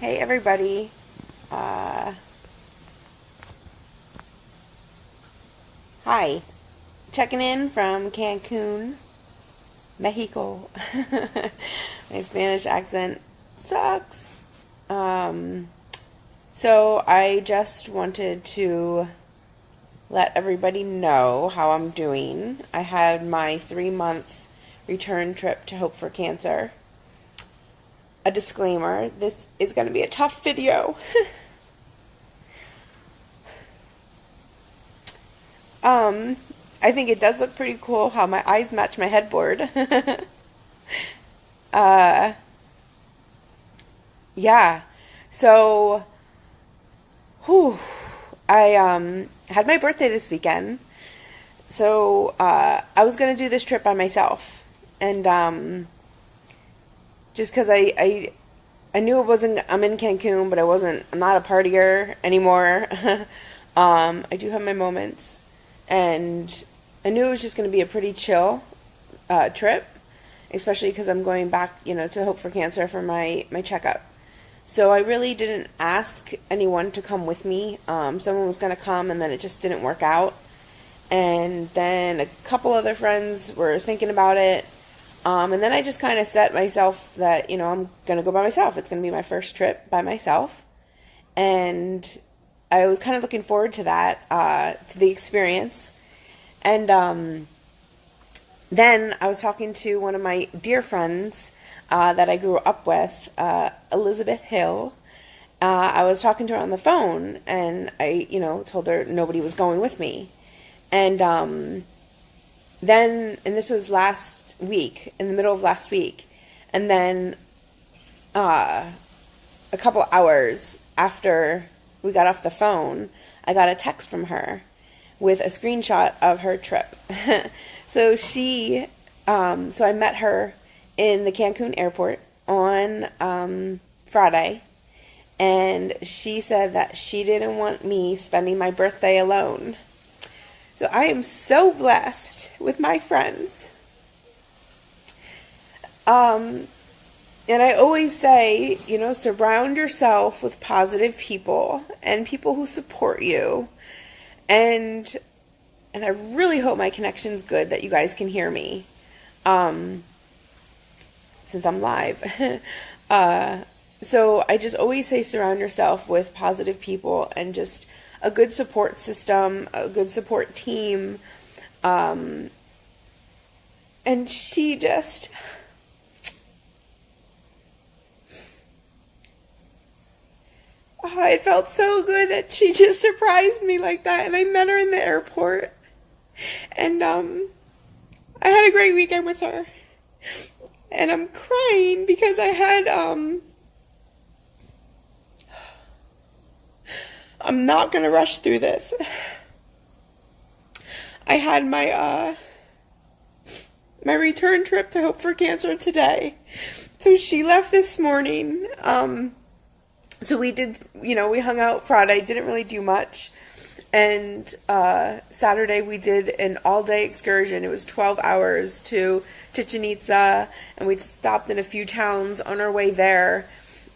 Hey everybody. Uh, Hi. Checking in from Cancun, Mexico. My Spanish accent sucks. Um, so I just wanted to let everybody know how I'm doing. I had my 3-month return trip to Hope4Cancer. A disclaimer, this is going to be a tough video. Um, I think it does look pretty cool how my eyes match my headboard. uh, yeah. So, whew, I had my birthday this weekend. So, I was gonna do this trip by myself, and just because I knew it wasn't. I'm in Cancun, but I wasn't. I'm not a partier anymore. I do have my moments, and I knew it was just going to be a pretty chill trip, especially because I'm going back, to Hope4Cancer for my checkup. So I really didn't ask anyone to come with me. Someone was going to come, and then it just didn't work out. And then a couple other friends were thinking about it. And then I just kind of set myself that, I'm going to go by myself. It's going to be my first trip by myself. And I was kind of looking forward to that, to the experience. And then I was talking to one of my dear friends that I grew up with, Elizabeth Hill. I was talking to her on the phone, and I, told her nobody was going with me. And and this was last week, in the middle of last week. And then a couple hours after we got off the phone, I got a text from her with a screenshot of her trip. So so I met her in the Cancun airport on Friday, and she said that she didn't want me spending my birthday alone. So I am so blessed with my friends. And I always say, surround yourself with positive people and people who support you. And I really hope my connection's good that you guys can hear me. Since I'm live. So I just always say surround yourself with positive people and just a good support system, a good support team. And she just... Oh, it felt so good that she just surprised me like that, and I met her in the airport. And I had a great weekend with her. And I'm crying because I had I'm not gonna rush through this. I had my my return trip to Hope4Cancer today. So she left this morning. So we did, we hung out Friday, didn't really do much. And Saturday we did an all-day excursion. It was 12 hours to Chichen Itza, and we just stopped in a few towns on our way there.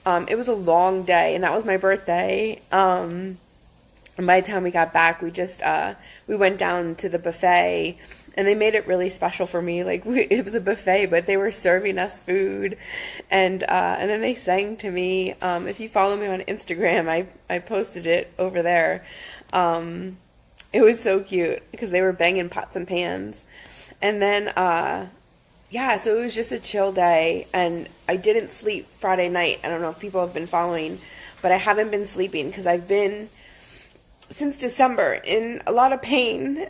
It was a long day, and that was my birthday. And by the time we got back, we went down to the buffet, and they made it really special for me. It was a buffet, but they were serving us food, and then they sang to me. If you follow me on Instagram, I posted it over there. It was so cute because they were banging pots and pans. And then, so it was just a chill day, and I didn't sleep Friday night. I don't know if people have been following, but I haven't been sleeping because I've been, since December, in a lot of pain.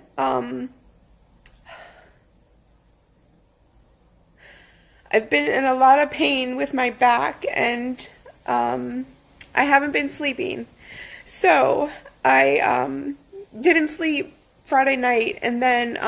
I've been in a lot of pain with my back, and I haven't been sleeping. So I didn't sleep Friday night, and then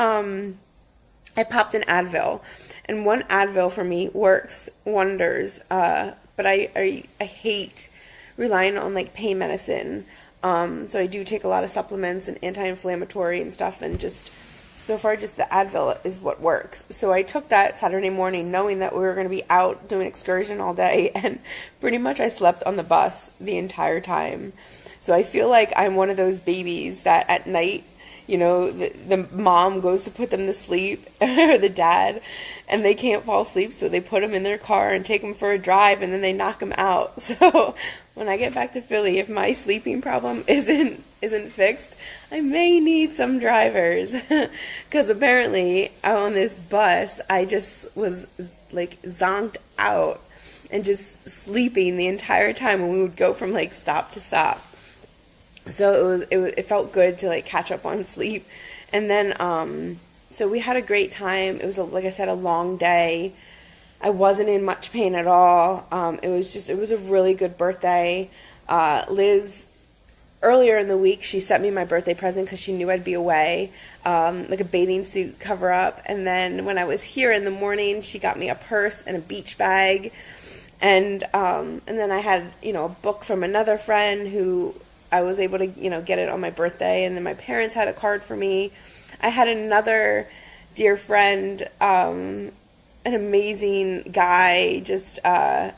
I popped an Advil, and one Advil for me works wonders. But I hate relying on pain medicine. So I do take a lot of supplements and anti-inflammatory and stuff, and just so far just the Advil is what works. So I took that Saturday morning knowing that we were going to be out doing excursion all day, and pretty much I slept on the bus the entire time. So I feel like I'm one of those babies that at night, you know, the mom goes to put them to sleep, or the dad, and they can't fall asleep, so they put them in their car and take them for a drive, and then they knock them out. So when I get back to Philly, if my sleeping problem isn't fixed, I may need some drivers. Because apparently on this bus, I just was like zonked out and just sleeping the entire time when we would go from like stop to stop. So it felt good to like catch up on sleep. And then so we had a great time. It was like I said, a long day. I wasn't in much pain at all. It was a really good birthday. Liz, earlier in the week, she sent me my birthday present because she knew I'd be away, like a bathing suit cover up. And then when I was here in the morning, she got me a purse and a beach bag. And then I had, you know, a book from another friend who I was able to, you know, get it on my birthday. And then my parents had a card for me. I had another dear friend, an amazing guy, just sent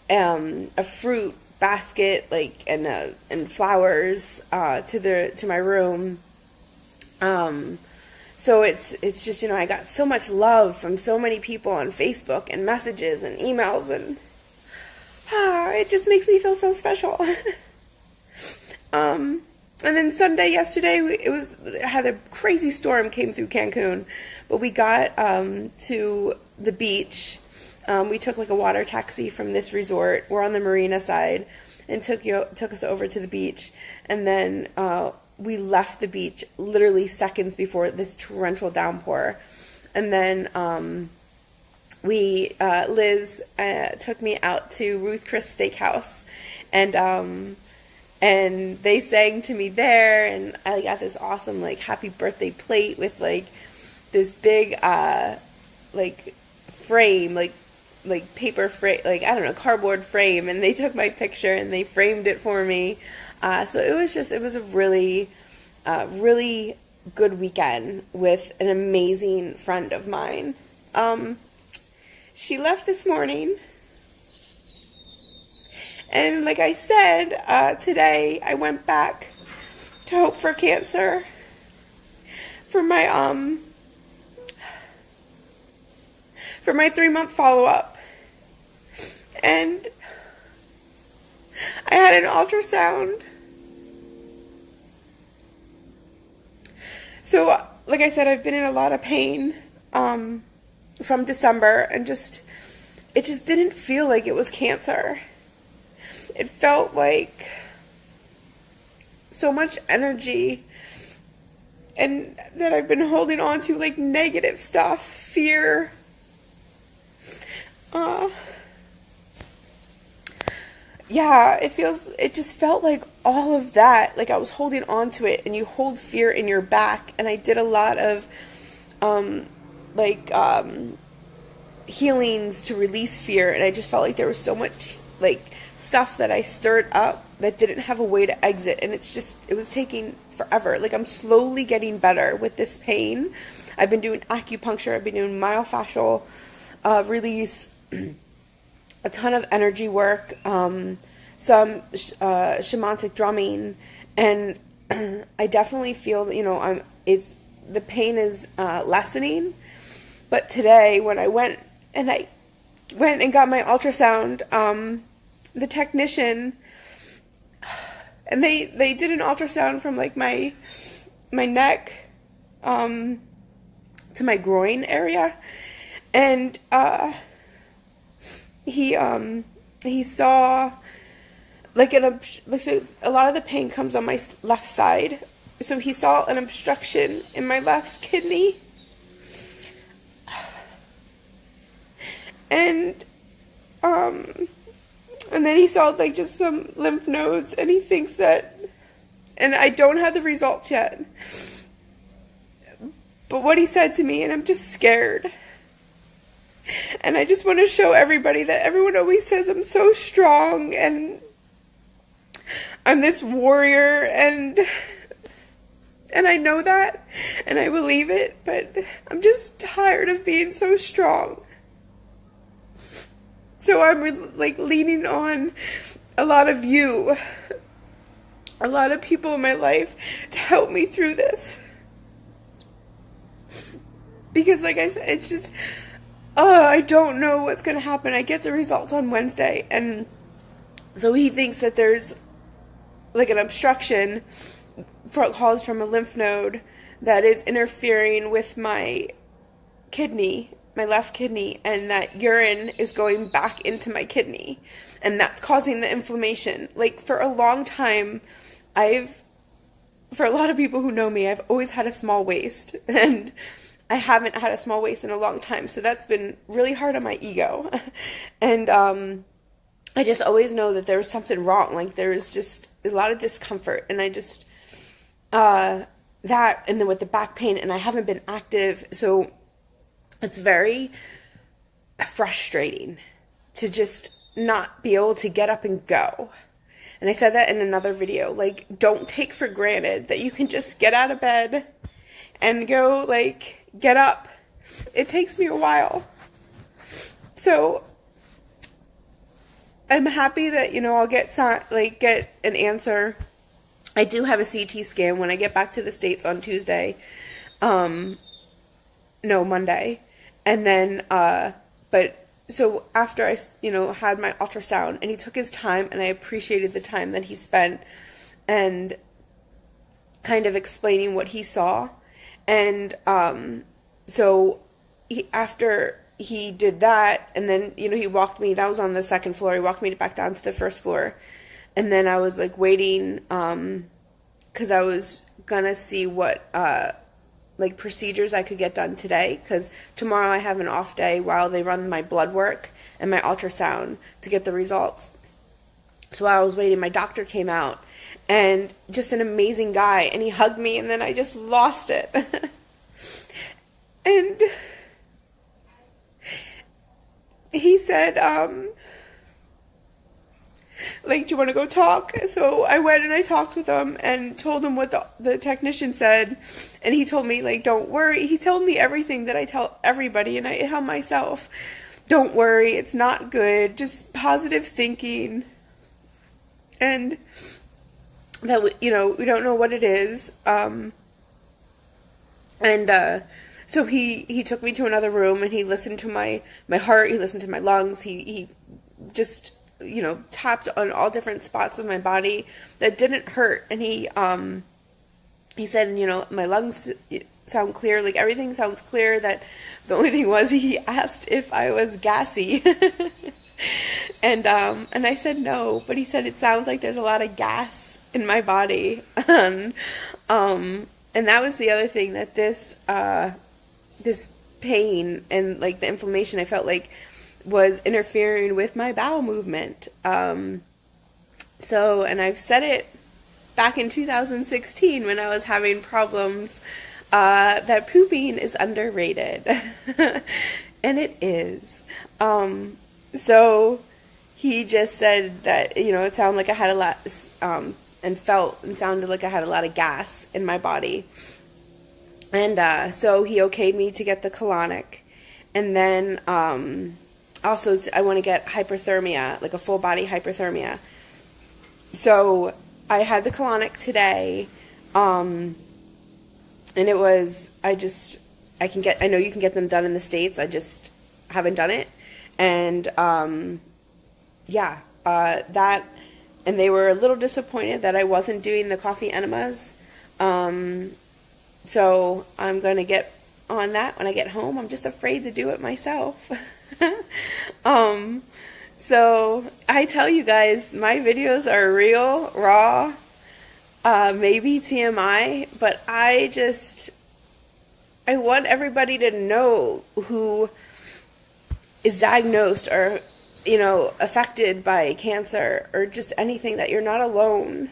a fruit basket, like, and flowers to my room. So it's just, you know, I got so much love from so many people on Facebook and messages and emails, and it just makes me feel so special. And then Sunday, yesterday, had a crazy storm came through Cancun, but we got to the beach. We took like a water taxi from this resort. We're on the marina side, and took us over to the beach. And then we left the beach literally seconds before this torrential downpour. And then Liz took me out to Ruth Chris Steakhouse, and they sang to me there, and I got this awesome like happy birthday plate with like this big like frame, like paper frame, like, I don't know, cardboard frame, and they took my picture and they framed it for me. So it was a really really good weekend with an amazing friend of mine. She left this morning, and like I said, today I went back to Hope4Cancer for my 3-month follow-up, and I had an ultrasound. So like I said, I've been in a lot of pain from December, and it just didn't feel like it was cancer. It felt like so much energy, and that I've been holding on to, like negative stuff, fear. Yeah, it just felt like all of that, like I was holding on to it, and you hold fear in your back. And I did a lot of healings to release fear, and I just felt like there was so much like stuff that I stirred up that didn't have a way to exit, and it was taking forever. Like, I'm slowly getting better with this pain. I've been doing acupuncture, I've been doing myofascial release, a ton of energy work, some shamanic drumming, and I definitely feel that, you know, the pain is lessening. But today, when I went and got my ultrasound, the technician, and they did an ultrasound from like my neck to my groin area, and he saw like so a lot of the pain comes on my left side, so he saw an obstruction in my left kidney, and then he saw like just some lymph nodes, and he thinks that, and I don't have the results yet, but what he said to me, and I'm just scared. And I just want to show everybody that everyone always says I'm so strong and I'm this warrior, and And I know that, and I believe it, but I'm just tired of being so strong. So I'm like leaning on a lot of you, a lot of people in my life to help me through this. Because like I said, it's just, I don't know what's going to happen. I get the results on Wednesday, and so he thinks that there's like an obstruction caused from a lymph node that is interfering with my kidney, my left kidney, and that urine is going back into my kidney, and that's causing the inflammation. Like, for a long time, for a lot of people who know me, I've always had a small waist, and I haven't had a small waist in a long time, so that's been really hard on my ego. And I just always know that there was something wrong. Like, there was just a lot of discomfort, and I just that, and then with the back pain, and I haven't been active, so it's very frustrating to just not be able to get up and go. And I said that in another video, like, don't take for granted that you can just get out of bed and go, like, get up. It takes me a while. So I'm happy that, you know, I'll get an answer. I do have a CT scan when I get back to the States on Tuesday. Monday. And then, but so after I, you know, had my ultrasound, and he took his time, and I appreciated the time that he spent and kind of explaining what he saw. And so after he did that, and then, you know, he walked me, that was on the second floor, he walked me back down to the first floor. And then I was like waiting, because I was gonna see what like procedures I could get done today, because tomorrow I have an off day while they run my blood work and my ultrasound to get the results. So while I was waiting, my doctor came out, and just an amazing guy, and he hugged me, and then I just lost it. And he said, like, do you want to go talk? So I went and I talked with him and told him what the technician said. And he told me, like, don't worry. He told me everything that I tell everybody, and I tell myself. Don't worry, it's not good. Just positive thinking. And that, you know, we don't know what it is. So he took me to another room, and he listened to my heart. He listened to my lungs. He just, you know, tapped on all different spots of my body that didn't hurt. And he said, you know, my lungs sound clear, like everything sounds clear. That the only thing was, he asked if I was gassy. And I said no, but he said it sounds like there's a lot of gas in my body. And that was the other thing, that this pain and like the inflammation, I felt like was interfering with my bowel movement. So, and I've said it back in 2016 when I was having problems, that pooping is underrated. And it is. So he just said that, you know, it sounded like I had a lot, and sounded like I had a lot of gas in my body. And so he okayed me to get the colonic. And then also I want to get hyperthermia, like a full body hyperthermia. So I had the colonic today, and it was, I know you can get them done in the States. I just haven't done it. And that, and they were a little disappointed that I wasn't doing the coffee enemas. So I'm going to get on that when I get home. I'm just afraid to do it myself. So I tell you guys, my videos are real, raw, maybe TMI, but I want everybody to know who is diagnosed or, you know, affected by cancer or just anything, that you're not alone.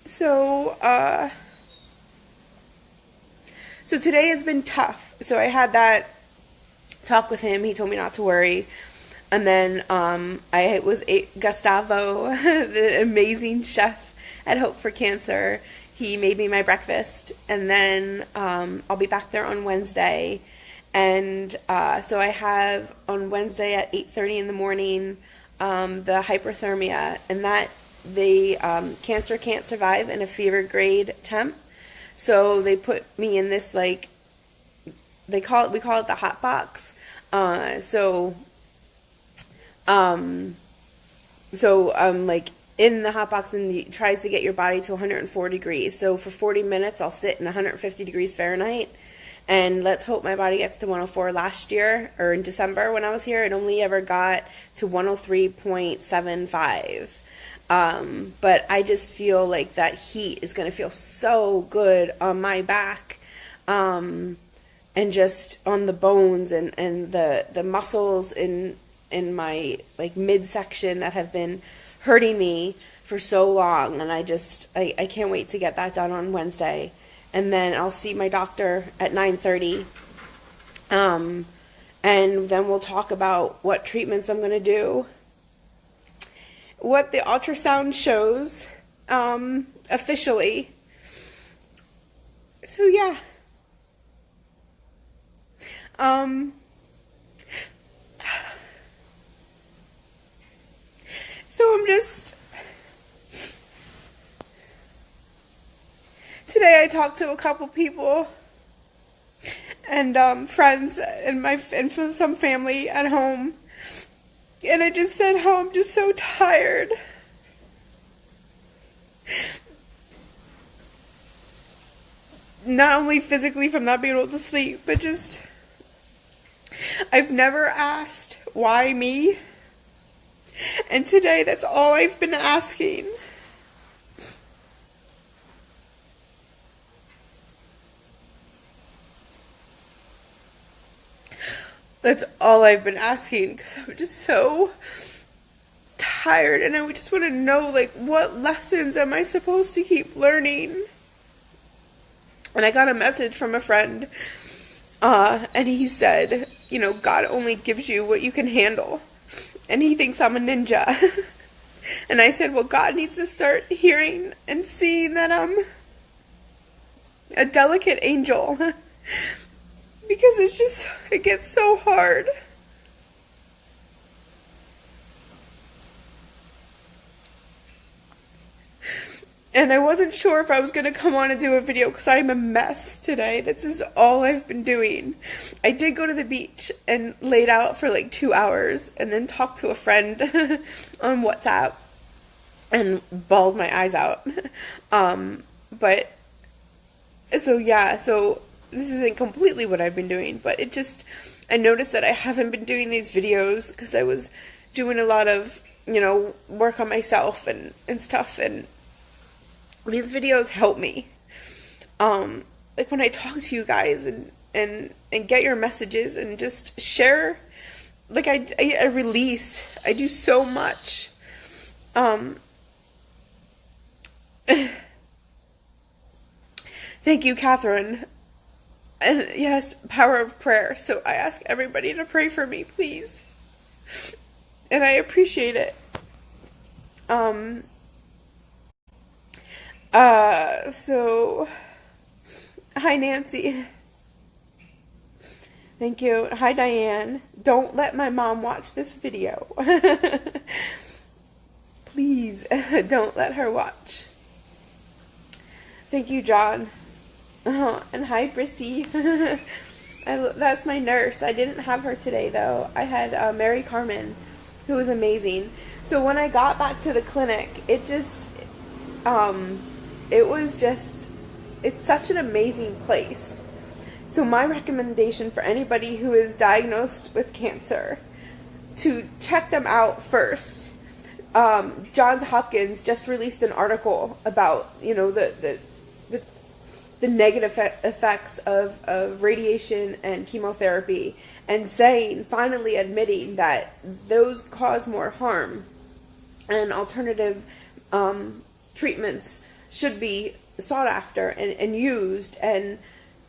So today has been tough. So I had that talk with him. He told me not to worry. And then I was Gustavo, the amazing chef at Hope4Cancer. He made me my breakfast, and then I'll be back there on Wednesday. And so I have on Wednesday at 8:30 in the morning the hyperthermia, and that cancer can't survive in a fever grade temp. So they put me in this, like, we call it the hot box. Like in the hot box, and it tries to get your body to 104 degrees. So for 40 minutes, I'll sit in 150 degrees Fahrenheit. And let's hope my body gets to 104. Last year, or in December when I was here, it only ever got to 103.75. But I just feel like that heat is going to feel so good on my back, and just on the bones and the muscles in my, like, midsection that have been hurting me for so long. And I can't wait to get that done on Wednesday. And then I'll see my doctor at 9:30. And then we'll talk about what treatments I'm going to do, what the ultrasound shows officially. So yeah. So today I talked to a couple people and friends and from some family at home, and I just said how I'm just so tired. Not only physically from not being able to sleep, but just I've never asked why me. And today, that's all I've been asking. That's all I've been asking, because I'm just so tired, and I just want to know, like, what lessons am I supposed to keep learning? And I got a message from a friend, and he said, you know, God only gives you what you can handle. And he thinks I'm a ninja. And I said, well, God needs to start hearing and seeing that I'm a delicate angel. Because it gets so hard. And I wasn't sure if I was going to come on and do a video because I'm a mess today. This is all I've been doing. I did go to the beach and laid out for like 2 hours and then talked to a friend on WhatsApp and bawled my eyes out. But, so yeah, so this isn't completely what I've been doing, but I noticed that I haven't been doing these videos because I was doing a lot of, you know, work on myself and stuff, and these videos help me. Like when I talk to you guys and get your messages and just share, like I release. I do so much. Thank you, Catherine. And yes, power of prayer. So I ask everybody to pray for me, please. And I appreciate it. So, hi Nancy. Thank you. Hi Diane. Don't let my mom watch this video. Please, don't let her watch. Thank you, John. And hi Brissy. That's my nurse. I didn't have her today though. I had Mary Carmen, who was amazing. So when I got back to the clinic, it's such an amazing place. So my recommendation for anybody who is diagnosed with cancer, to check them out first. Johns Hopkins just released an article about, you know, the negative effects of radiation and chemotherapy, and finally admitting that those cause more harm, and alternative treatments should be sought after and used, and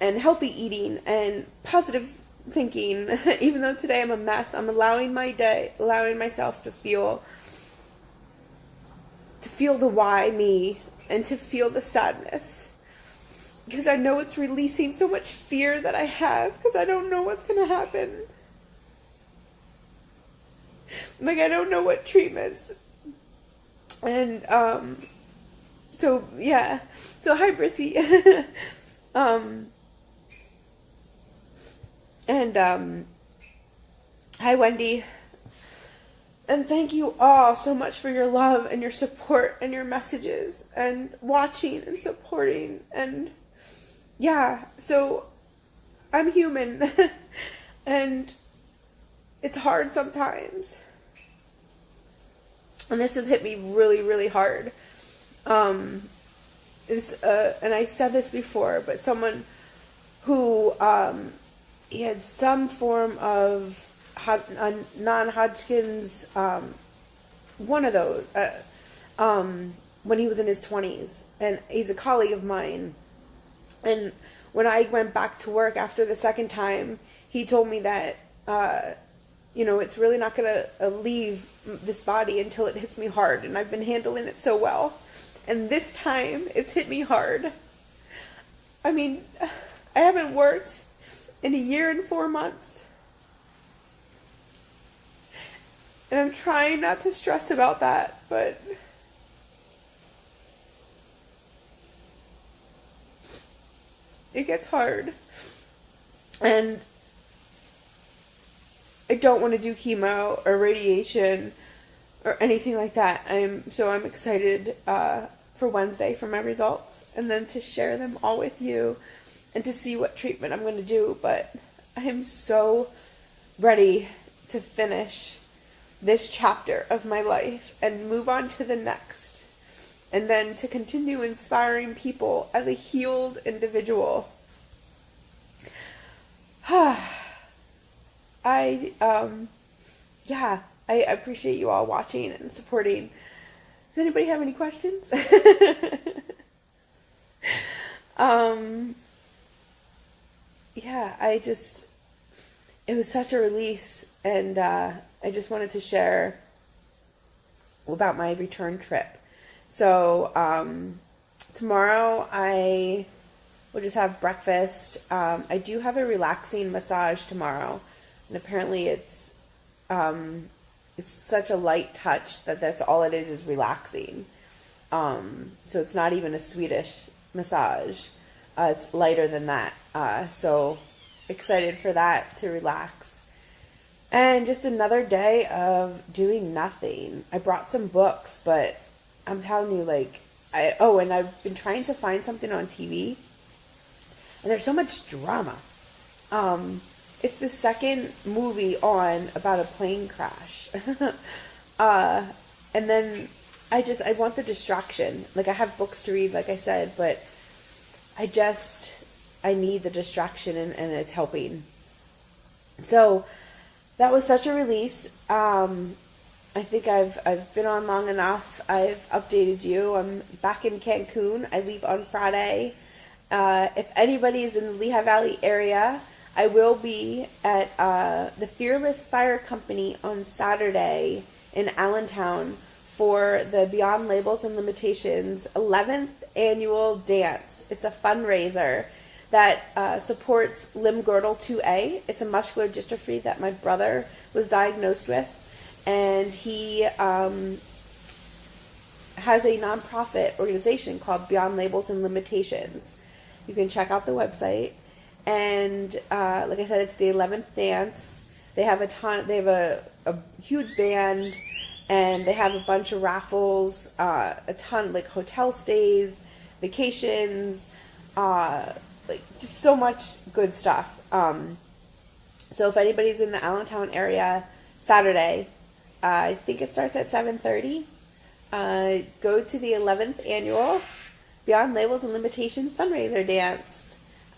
healthy eating and positive thinking, even though today I'm a mess, I'm allowing myself to feel the why me, and to feel the sadness. Because I know it's releasing so much fear that I have, because I don't know what's going to happen. Like, I don't know what treatments. And, so, yeah. So, hi, Brissy. Hi, Wendy. And thank you all so much for your love and your support and your messages and watching and supporting. And yeah, so I'm human and it's hard sometimes. And this has hit me really, really hard. And I said this before, but someone who he had some form of non-Hodgkin's, one of those, when he was in his 20s, and he's a colleague of mine. And when I went back to work after the second time, he told me that, it's really not going to leave this body until it hits me hard, and I've been handling it so well. And this time, it's hit me hard. I mean, I haven't worked in a year and 4 months. And I'm trying not to stress about that, but it gets hard. And I don't want to do chemo or radiation or anything like that. I'm excited for Wednesday for my results, and then to share them all with you and to see what treatment I'm going to do. But I am so ready to finish this chapter of my life and move on to the next, and then to continue inspiring people as a healed individual. I appreciate you all watching and supporting. Does anybody have any questions? It was such a release, and I just wanted to share about my return trip. So, tomorrow I will just have breakfast. I do have a relaxing massage tomorrow, and apparently it's such a light touch that's all it is relaxing. So it's not even a Swedish massage. It's lighter than that. So excited for that, to relax. And just another day of doing nothing. I brought some books, but I'm telling you, and I've been trying to find something on TV, and there's so much drama. It's the second movie on about a plane crash. And then I want the distraction. I have books to read, like I said, but I need the distraction, and it's helping. So that was such a release. I think I've been on long enough. I've updated you. I'm back in Cancun. I leave on Friday. If anybody is in the Lehigh Valley area, I will be at the Fearless Fire Company on Saturday in Allentown for the Beyond Labels and Limitations 11th annual dance. It's a fundraiser that supports limb-girdle 2A. It's a muscular dystrophy that my brother was diagnosed with, and he has a nonprofit organization called Beyond Labels and Limitations. You can check out the website. And like I said, it's the 11th dance. They have a huge band, and they have a bunch of raffles, a ton, hotel stays, vacations, just so much good stuff. So if anybody's in the Allentown area, Saturday, I think it starts at 7:30. Go to the 11th annual Beyond Labels and Limitations fundraiser dance.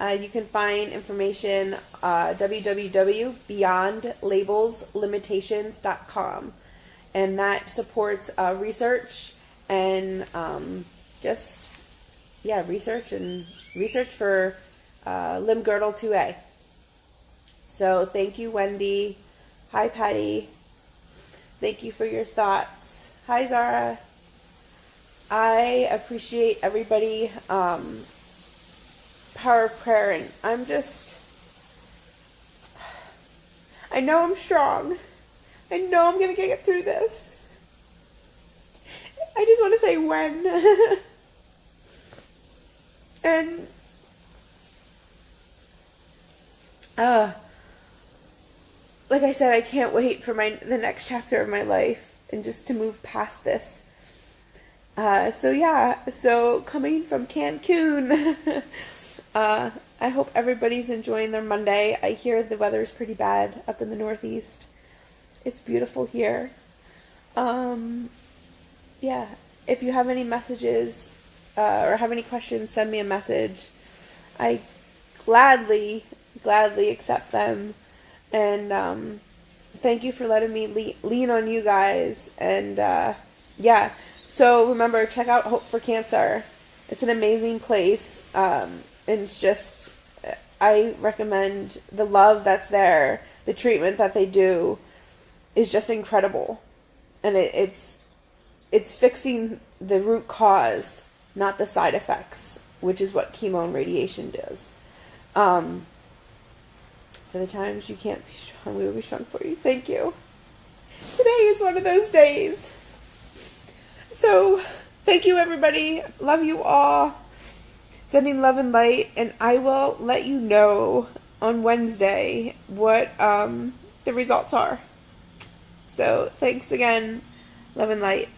You can find information www.beyondlabelslimitations.com, and that supports research and research for limb-girdle 2A. So thank you, Wendy. Hi, Patty. Thank you for your thoughts. Hi, Zara. I appreciate everybody. Power of prayer, and I know I'm strong. I know I'm gonna get through this. I just want to say when. And like I said, I can't wait for the next chapter of my life and just to move past this. So coming from Cancun, I hope everybody's enjoying their Monday. I hear the weather's pretty bad up in the Northeast. It's beautiful here. If you have any messages or have any questions, send me a message. I gladly accept them. And thank you for letting me lean on you guys. And so remember, check out Hope4Cancer. It's an amazing place. And it's just, I recommend the love that's there. The treatment that they do is just incredible. And it's fixing the root cause, not the side effects, which is what chemo and radiation does. For the times you can't be strong, we will be strong for you. Thank you. Today is one of those days. So, thank you, everybody. Love you all. Sending love and light, and I will let you know on Wednesday what the results are. So, thanks again. Love and light.